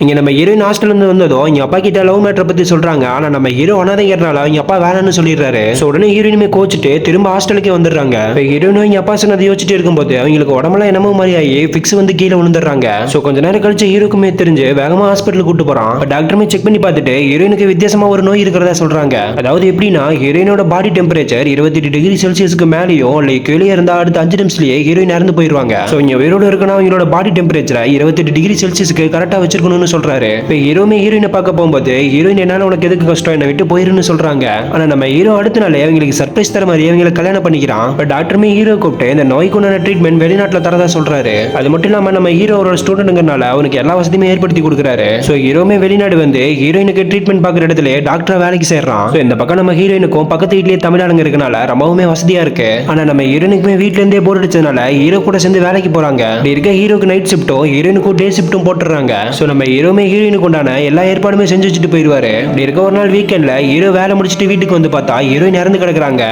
இங்க நம்ம heroine hostel இருந்து வந்ததும் இங்க அப்பா கிட்ட லவ் மேட்டரை பத்தி சொல்றாங்க. ஆனா நம்ம ஹீரோ அனாதைங்கிறனால இங்க அப்பா வேணாம்னு சொல்லிடுறாரு. உடனே ஹீரோயினுமே கோச்சிட்டு திரும்ப ஹாஸ்டலுக்கே வந்துடுறாங்க. ஹீரோயினும் இங்க அப்பா சொன்னதை யோசிச்சுட்டு இருக்கும்போது அவங்களுக்கு உடம்பெல்லாம் என்னமோ மாதிரி ஆகி பிக்ஸ் வந்து கீழே விழுந்துடுறாங்க. கொஞ்ச நேரம் கழிச்சு ஹீரோக்குமே தெரிஞ்சு வேகமா ஹாஸ்பிட்டல் கூட்டு போறான். டாக்டருமே செக் பண்ணி பார்த்துட்டு ஹீரோயினுக்கு வித்தியாசமா ஒரு நோய் இருக்கிறதா சொல்றாங்க. அதாவது எப்படின்னா ஹீரோயினோட பாடி டெம்பரேச்சர் 28 டிகிரி செல்சியஸ்க்கு மேலேயும் கீழே இருந்தா அடுத்த 5 நிமிஷத்துலயே ஹீரோயின் இறந்து போயிருவாங்க. இங்க உயிரோட இருக்கணும் அவங்களோட பாடி டெம்பரேச்சரை 28 டிகிரி செல்சியஸ்க்கு கரெக்டா வச்சிருக்கணும்னு சொல்றாரு. இப்ப ஹீரோயினை பார்க்க போகும்போது ஹீரோயின் என்னால உனக்கு எதுக்கு கஷ்டம், என்ன விட்டு போயிருன்னு சொல்றாங்க. ஆனா நம்ம ஹீரோ அடுத்த நாளே அவங்களுக்கு சர்ப்ரைஸ் தர மாதிரி அவங்களை கல்யாணம் பண்ணிக்கிறான். டாக்டருமே ஹீரோ கூப்பிட்டு இந்த நோய்க்கு உண்டான ட்ரீட்மெண்ட் வெளிநாட்டுல தரதா சொல்றாரு. அது மட்டும் இல்லாம நம்ம ஹீரோவோட ஸ்டூடெண்ட்ங்கனால அவனுக்கு எல்லா வசதியுமே ஏற்படுத்தி கொடுக்குறாரு. ஹீரோமே வெளிநாடு வந்து ஹீரோயினுக்கு ட்ரீட்மெண்ட் பாக்குற இடத்துல டாக்டரா வேலைக்கு சேர்றான். இந்த பக்கம் நம்ம ஹீரோயினுக்கும் பக்கத்து வீட்லயே தமிழாளுங்க இருக்கனால ரொம்பவுமே வசதியா இருக்கு. ஆனா நம்ம ஹீரோயினுக்குமே வீட்ல இருந்தே போர் அடிச்சதுனால ஹீரோ கூட சேர்ந்து வேலைக்கு போறாங்க. இப்படி இருக்க ஹீரோக்கு நைட் ஷிஃப்ட்டும் ஹீரோயினுக்கும் டே ஷிஃப்ட்டும் போட்டுறாங்க. நம்ம ஹீரோமே ஹீரோயினுக்கு உண்டான எல்லா ஏற்பாடுமே செஞ்சு வச்சுட்டு போயிருவாரு. இப்படி இருக்க ஒரு நாள் வீக்கெண்ட்ல ஹீரோ வேலை முடிச்சுட்டு வீட்டுக்கு வந்து பார்த்தா ஹீரோயின் இறந்து கிடக்குறாங்க.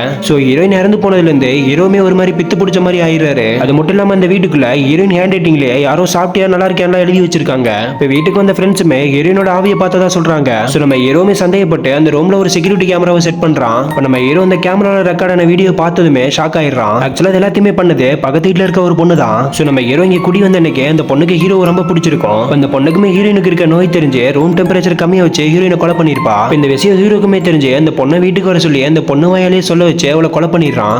ஹீரோயின் இறந்து போனதுல இருந்து ஹீரோமே ஒரு மாதிரி பித்து பிடிச்ச மாதிரி ஆயிடுறாரு. அது மட்டும் இல்லாம அந்த வீட்டுக்குள்ள ஹீரோயின் ஹேண்ட் ரைட்டிங்லயே யாரோ சாப்பிட்டியா நல்லா இருக்கேன் எழுதி வச்சிருக்காங்க. இப்ப வீட்டுக்கு வந்த ஃப்ரெண்ட்ஸுமே ஹீரோயினோட ஆவியை பார்த்ததா சொல்றாங்க. நம்ம ஹீரோமே சந்தேகப்பட்டு அந்த ரூம்ல ஒரு செக்யூரிட்டி கேமராவை செட் பண்றான். நம்ம ஹீரோ அந்த கேமரால ரெக்கார்டான வீடியோ பார்த்ததுமே ஷாக் ஆயிடுறான். ஆக்சுவலா இது எல்லாத்தையுமே பண்ணது பக்கத்து வீட்டுல இருக்க ஒரு பொண்ணு தான். நம்ம ஹீரோ இங்க குடி வந்த அன்னைக்கு அந்த பொண்ணுக்கு ஹீரோ ரொம்ப பிடிச்சிருக்கும். அந்த பொண்ணுக்குமே ஹீரோயினுக்கு இருக்க நோய் தெரிஞ்சு ரூம் டெம்பரேச்சர் கம்மியா வச்சு ஹீரோயினை கொலை பண்ணிருப்பா. இந்த விஷயம் ஹீரோக்குமே தெரிஞ்சு அந்த பொண்ணை வீட்டுக்கு வர சொல்லி அந்த பொண்ணு வாயாலே சொல்ல வச்சு அவளை கொலை பண்ணிடுறான்.